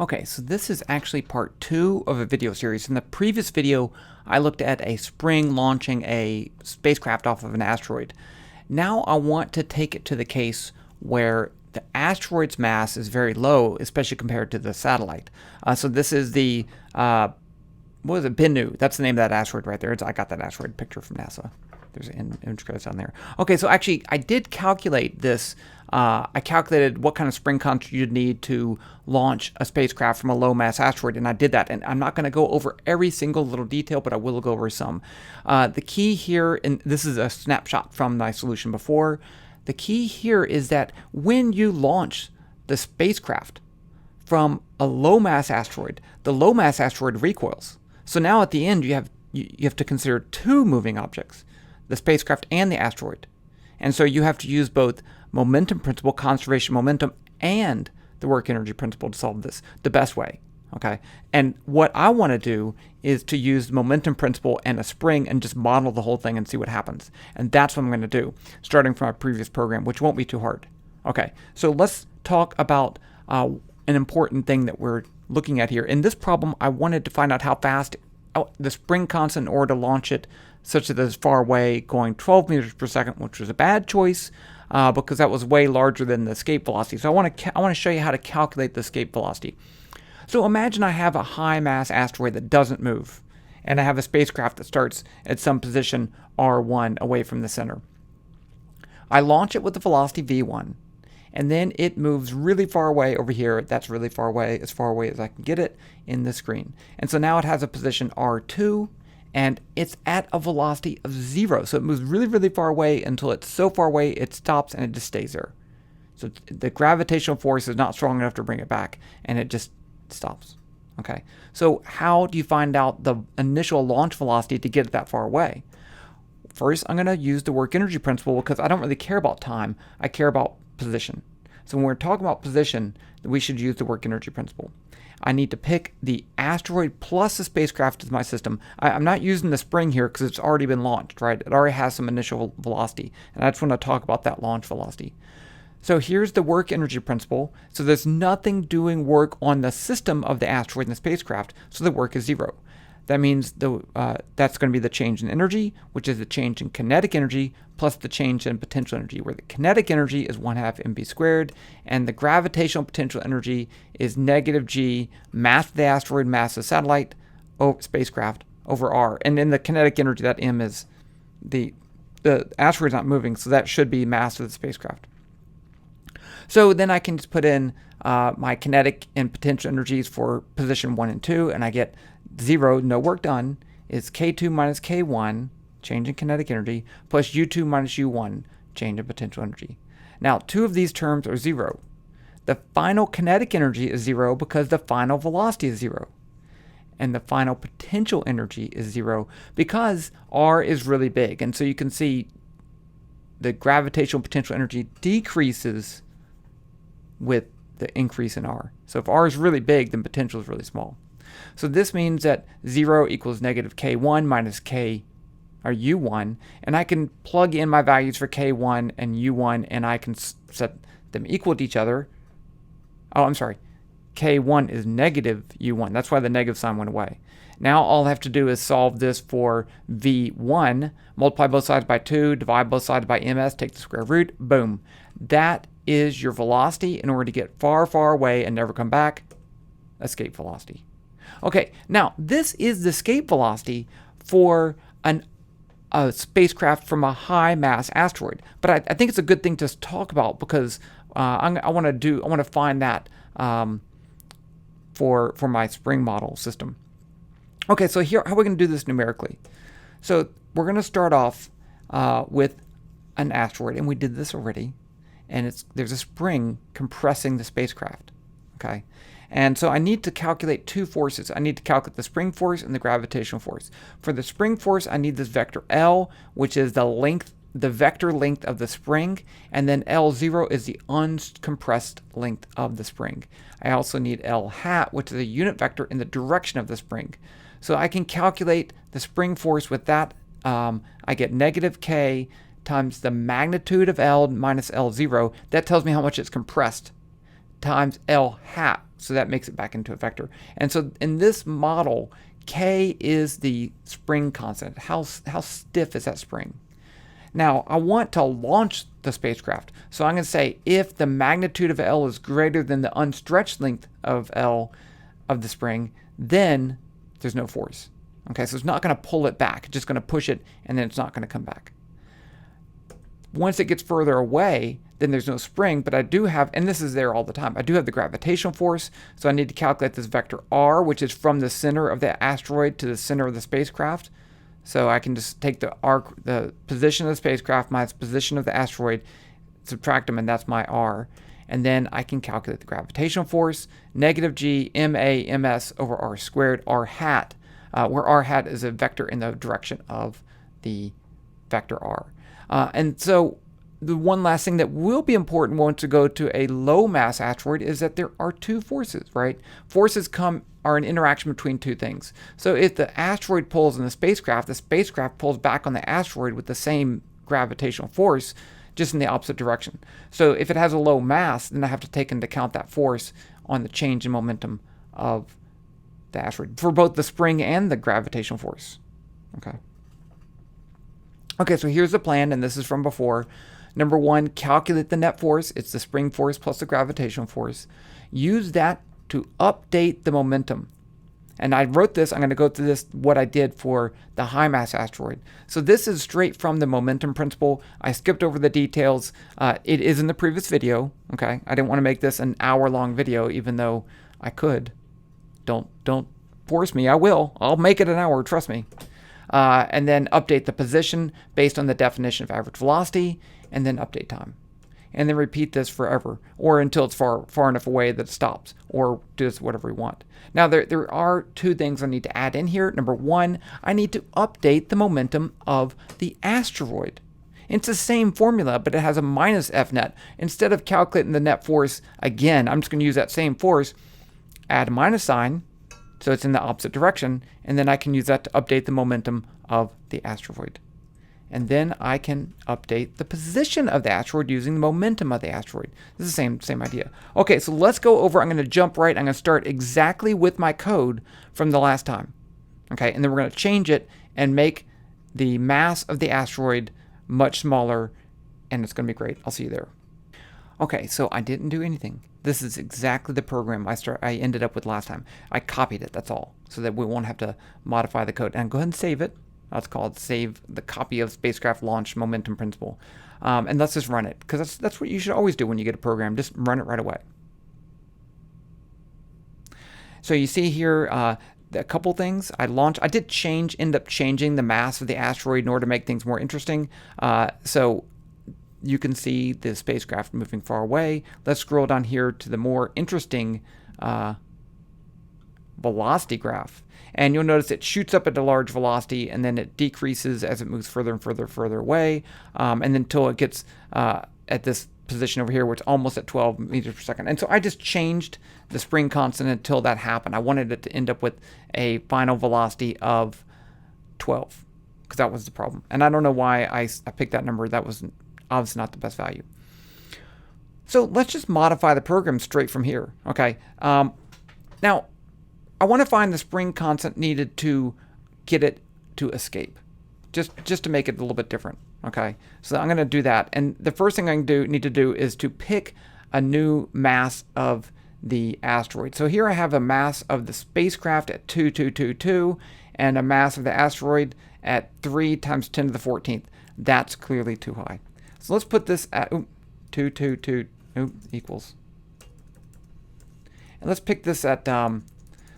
Okay, so this is actually part 2 of a video series. In the previous video, I looked at a spring launching a spacecraft off of an asteroid. Now I want to take it to the case where the asteroid's mass is very low, especially compared to the satellite. So this is the, what was it, Bennu. That's the name of that asteroid right there. I got that asteroid picture from NASA. There's an image credits on there. Okay, so actually I did calculate this. I calculated what kind of spring constant you'd need to launch a spacecraft from a low mass asteroid, and I did that. And I'm not going to go over every single little detail, but I will go over some. The key here, and this is a snapshot from my solution before, the key here is that when you launch the spacecraft from a low mass asteroid, the low mass asteroid recoils. So now at the end you have to consider two moving objects, the spacecraft and the asteroid. And so you have to use both momentum principle, conservation momentum, and the work energy principle to solve this the best way. Okay. And what I want to do is to use the momentum principle and a spring and just model the whole thing and see what happens. And that's what I'm going to do, starting from our previous program, which won't be too hard. Okay. So let's talk about an important thing that we're looking at here. In this problem, I wanted to find out how fast the spring constant in order to launch it such that it's far away, going 12 meters per second, which was a bad choice because that was way larger than the escape velocity. So I want to show you how to calculate the escape velocity. So imagine I have a high mass asteroid that doesn't move, and I have a spacecraft that starts at some position R1 away from the center. I launch it with the velocity V1, and then it moves really far away over here. That's really far away as I can get it in the screen. And so now it has a position R2, and it's at a velocity of 0. So it moves really, really far away until it's so far away it stops and it just stays there. So the gravitational force is not strong enough to bring it back, and it just stops. Okay, so how do you find out the initial launch velocity to get it that far away? First, I'm going to use the work energy principle because I don't really care about time. I care about position. So when we're talking about position, we should use the work energy principle. I need to pick the asteroid plus the spacecraft as my system. I'm not using the spring here because it's already been launched, right? It already has some initial velocity, and I just want to talk about that launch velocity. So here's the work energy principle. So there's nothing doing work on the system of the asteroid and the spacecraft, so the work is 0. That means that's going to be the change in energy, which is the change in kinetic energy, plus the change in potential energy, where the kinetic energy is 1/2 mv squared, and the gravitational potential energy is negative g, mass of the asteroid, mass of the satellite, spacecraft, over r. And in the kinetic energy, that m is the asteroid's not moving, so that should be mass of the spacecraft. So then I can just put in my kinetic and potential energies for position 1 and 2, and I get 0, no work done, is K2 minus K1, change in kinetic energy, plus U2 minus U1, change in potential energy. Now, 2 of these terms are 0. The final kinetic energy is 0 because the final velocity is 0. And the final potential energy is 0 because R is really big. And so you can see the gravitational potential energy decreases with the increase in R. So if R is really big, then potential is really small. So this means that 0 equals negative K1 minus U1, and I can plug in my values for K1 and U1, and I can set them equal to each other. Oh, I'm sorry. K1 is negative U1. That's why the negative sign went away. Now all I have to do is solve this for V1, multiply both sides by 2, divide both sides by ms, take the square root, boom. That is your velocity in order to get far, far away and never come back, escape velocity. Okay, now this is the escape velocity for a spacecraft from a high mass asteroid. But I think it's a good thing to talk about because I want to find that for my spring model system. Okay, so here, how are we going to do this numerically? So we're going to start off with an asteroid, and we did this already. And there's a spring compressing the spacecraft. Okay, and so I need to calculate 2 forces. I need to calculate the spring force and the gravitational force. For the spring force, I need this vector L, which is the vector length of the spring, and then L0 is the uncompressed length of the spring. I also need L hat, which is a unit vector in the direction of the spring. So I can calculate the spring force with that. I get negative K times the magnitude of L minus L0. That tells me how much it's compressed times L hat. So that makes it back into a vector. And so in this model, K is the spring constant. How stiff is that spring? Now, I want to launch the spacecraft. So I'm going to say if the magnitude of L is greater than the unstretched length of L of the spring, then there's no force. Okay, so it's not going to pull it back. It's just going to push it, and then it's not going to come back. Once it gets further away, then there's no spring, but I do have, and this is there all the time, I do have the gravitational force, so I need to calculate this vector r, which is from the center of the asteroid to the center of the spacecraft. So I can just take the position of the spacecraft minus position of the asteroid, subtract them, and that's my r. And then I can calculate the gravitational force, negative g ma ms over r squared, r hat, where r hat is a vector in the direction of the vector r. And so the one last thing that will be important once you go to a low mass asteroid is that there are two forces, right? Forces are an interaction between two things. So if the asteroid pulls on the spacecraft pulls back on the asteroid with the same gravitational force, just in the opposite direction. So if it has a low mass, then I have to take into account that force on the change in momentum of the asteroid for both the spring and the gravitational force. Okay, so here's the plan, and this is from before. Number one, calculate the net force. It's the spring force plus the gravitational force. Use that to update the momentum. And I wrote this, I'm going to go through this, what I did for the high mass asteroid. So this is straight from the momentum principle. I skipped over the details. It is in the previous video, okay? I didn't want to make this an hour-long video, even though I could. Don't force me, I will. I'll make it an hour, trust me. And then update the position based on the definition of average velocity, and then update time. And then repeat this forever, or until it's far enough away that it stops, or does whatever we want. Now, there are two things I need to add in here. Number one, I need to update the momentum of the asteroid. It's the same formula, but it has a minus F net. Instead of calculating the net force again, I'm just going to use that same force, add a minus sign, so it's in the opposite direction, and then I can use that to update the momentum of the asteroid. And then I can update the position of the asteroid using the momentum of the asteroid. This is the same idea. Okay, so let's go over. I'm going to jump right. I'm going to start exactly with my code from the last time. Okay, and then we're going to change it and make the mass of the asteroid much smaller, and it's going to be great. I'll see you there. Okay, so I didn't do anything. This is exactly the program I ended up with last time. I copied it, that's all, so that we won't have to modify the code. And go ahead and save it. That's called save the copy of spacecraft launch momentum principle. And let's just run it, because that's what you should always do when you get a program. Just run it right away. So you see here a couple things. I did end up changing the mass of the asteroid in order to make things more interesting. So you can see the spacecraft moving far away. Let's scroll down here to the more interesting velocity graph. And you'll notice it shoots up at a large velocity, and then it decreases as it moves further and further away, and then until it gets at this position over here where it's almost at 12 meters per second. And so I just changed the spring constant until that happened. I wanted it to end up with a final velocity of 12, because that was the problem. And I don't know why I picked that number. That was obviously not the best value. So let's just modify the program straight from here. Okay. Now, I want to find the spring constant needed to get it to escape, just to make it a little bit different. Okay, so I'm going to do that, and the first thing I need to do is to pick a new mass of the asteroid. So here I have a mass of the spacecraft at 2222, and a mass of the asteroid at 3 times 10 to the 14th. That's clearly too high. So let's put this at 222 equals, and let's pick this at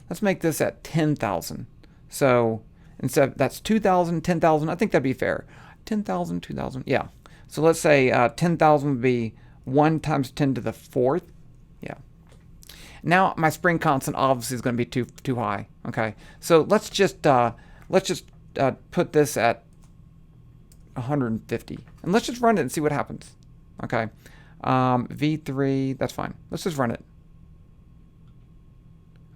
let's make this at 10,000. So instead, that's 2,000, 10,000. I think that'd be fair. 10,000, 2,000. Yeah. So let's say 10,000 would be 1 times 10 to the 4th. Yeah. Now my spring constant obviously is going to be too high. Okay. So let's just put this at 150, and let's just run it and see what happens. Okay. V3. That's fine. Let's just run it.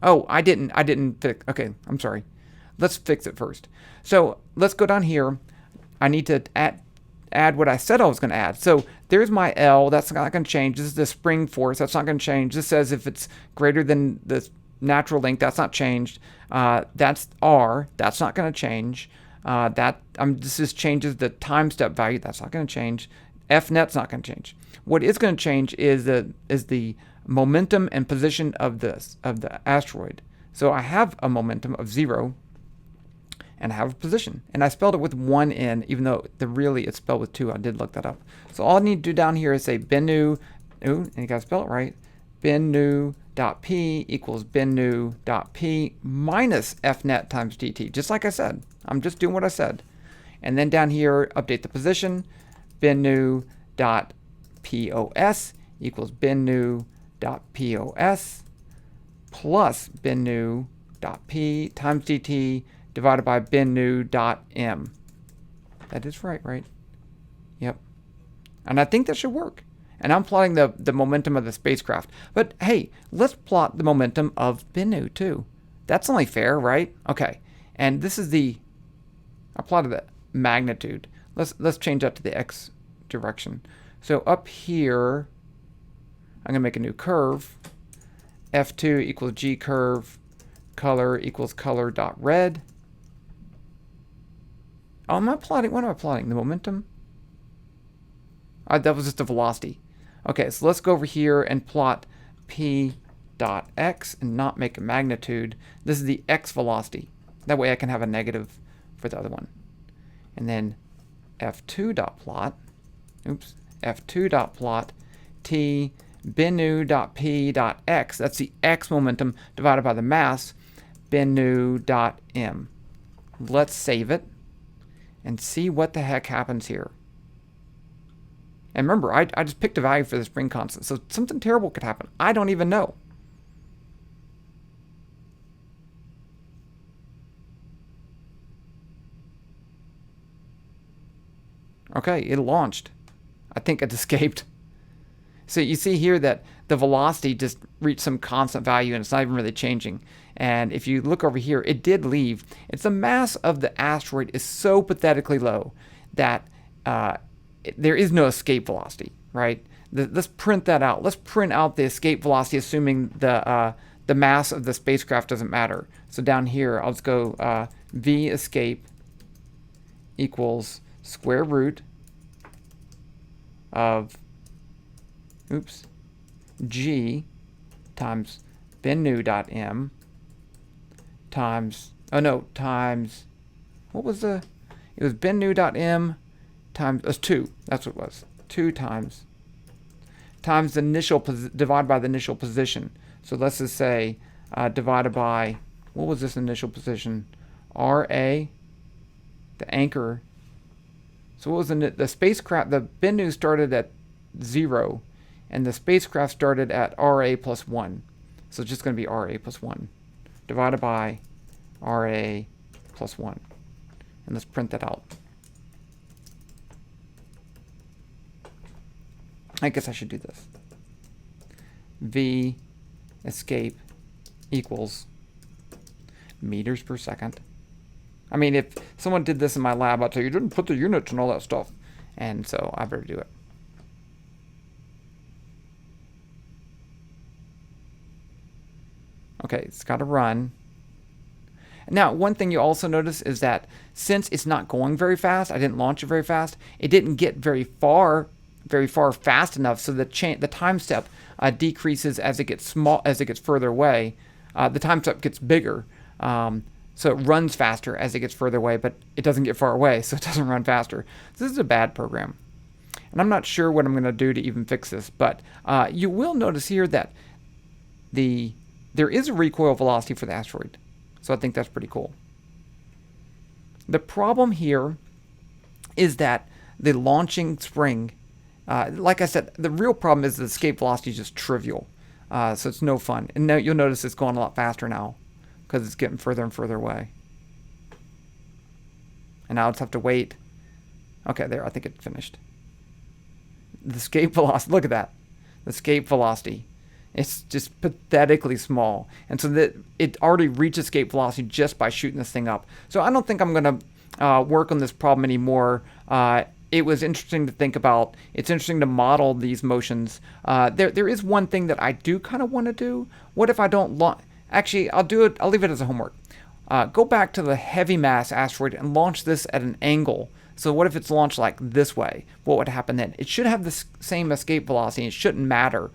Oh, I didn't fix. Okay, I'm sorry. Let's fix it first. So let's go down here. I need to add what I said I was going to add. So there's my L. That's not going to change. This is the spring force. That's not going to change. This says if it's greater than the natural length, that's not changed. That's R. That's not going to change. This just changes the time step value. That's not going to change. F net's not going to change. What is going to change is the momentum and position of the asteroid. So I have a momentum of 0, and I have a position. And I spelled it with 1 N, even though it's spelled with 2. I did look that up. So all I need to do down here is say Bennu, and you got to spell it right, Bennu.p equals Bennu.p minus Fnet times dt, just like I said. I'm just doing what I said. And then down here, update the position, Bennu.pos equals Bennu.pos plus Bennu.p times dt divided by Bennu.m. That is right? Yep. And I think that should work. And I'm plotting the momentum of the spacecraft. But hey, let's plot the momentum of Bennu too. That's only fair, right? Okay. And this is I plotted the magnitude. Let's change that to the x direction. So up here, I'm going to make a new curve. F2 equals G curve. Color equals color dot red. Oh, what am I plotting? The momentum? That was just the velocity. Okay, so let's go over here and plot P dot X and not make a magnitude. This is the X velocity. That way I can have a negative for the other one. And then F2 dot plot, F2 dot plot T Bennu dot P dot X. That's the X momentum divided by the mass, Bennu dot M. Let's save it and see what the heck happens here. And remember, I just picked a value for the spring constant, so something terrible could happen. I don't even know. Okay, it launched. I think it escaped. So you see here that the velocity just reached some constant value and it's not even really changing. And if you look over here, it did leave. It's the mass of the asteroid is so pathetically low that there is no escape velocity, right? Let's print that out. Let's print out the escape velocity, assuming the mass of the spacecraft doesn't matter. So down here, I'll just go v escape equals square root of g times Bennu.m times what was it was Bennu.m times 2. That's what it was. 2 times the initial divided by the initial position. So let's just say divided by, what was this initial position? RA, the anchor. So what was the spacecraft? The Bennu started at 0, and the spacecraft started at RA plus 1. So it's just going to be RA plus 1 divided by RA plus 1. And let's print that out. I guess I should do this. V escape equals meters per second. I mean, if someone did this in my lab, I'd say you didn't put the units and all that stuff. And so I better do it. Okay, it's got to run. Now, one thing you also notice is that since it's not going very fast, I didn't launch it very fast, it didn't get very far fast enough, so the time step decreases as it gets further away. The time step gets bigger, so it runs faster as it gets further away, but it doesn't get far away, so it doesn't run faster. So this is a bad program, and I'm not sure what I'm going to do to even fix this. But you will notice here that there is a recoil velocity for the asteroid, so I think that's pretty cool. The problem here is that the launching spring, like I said, the real problem is the escape velocity is just trivial. So it's no fun. And now you'll notice it's going a lot faster now because it's getting further and further away. And now I'll just have to wait. Okay, there, I think it finished. The escape velocity, look at that. The escape velocity. It's just pathetically small. And so that it already reached escape velocity just by shooting this thing up. So I don't think I'm going to work on this problem anymore. it was interesting to think about. It's interesting to model these motions. There is one thing that I do kind of want to do. What if I don't launch? Actually, I'll do it. I'll leave it as a homework. Go back to the heavy mass asteroid and launch this at an angle. So what if it's launched like this way? What would happen then? It should have the same escape velocity. It shouldn't matter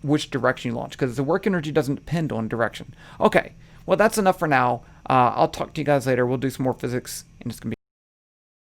which direction you launch, because the work energy doesn't depend on direction. Okay, well, that's enough for now. I'll talk to you guys later. We'll do some more physics, and it's going to be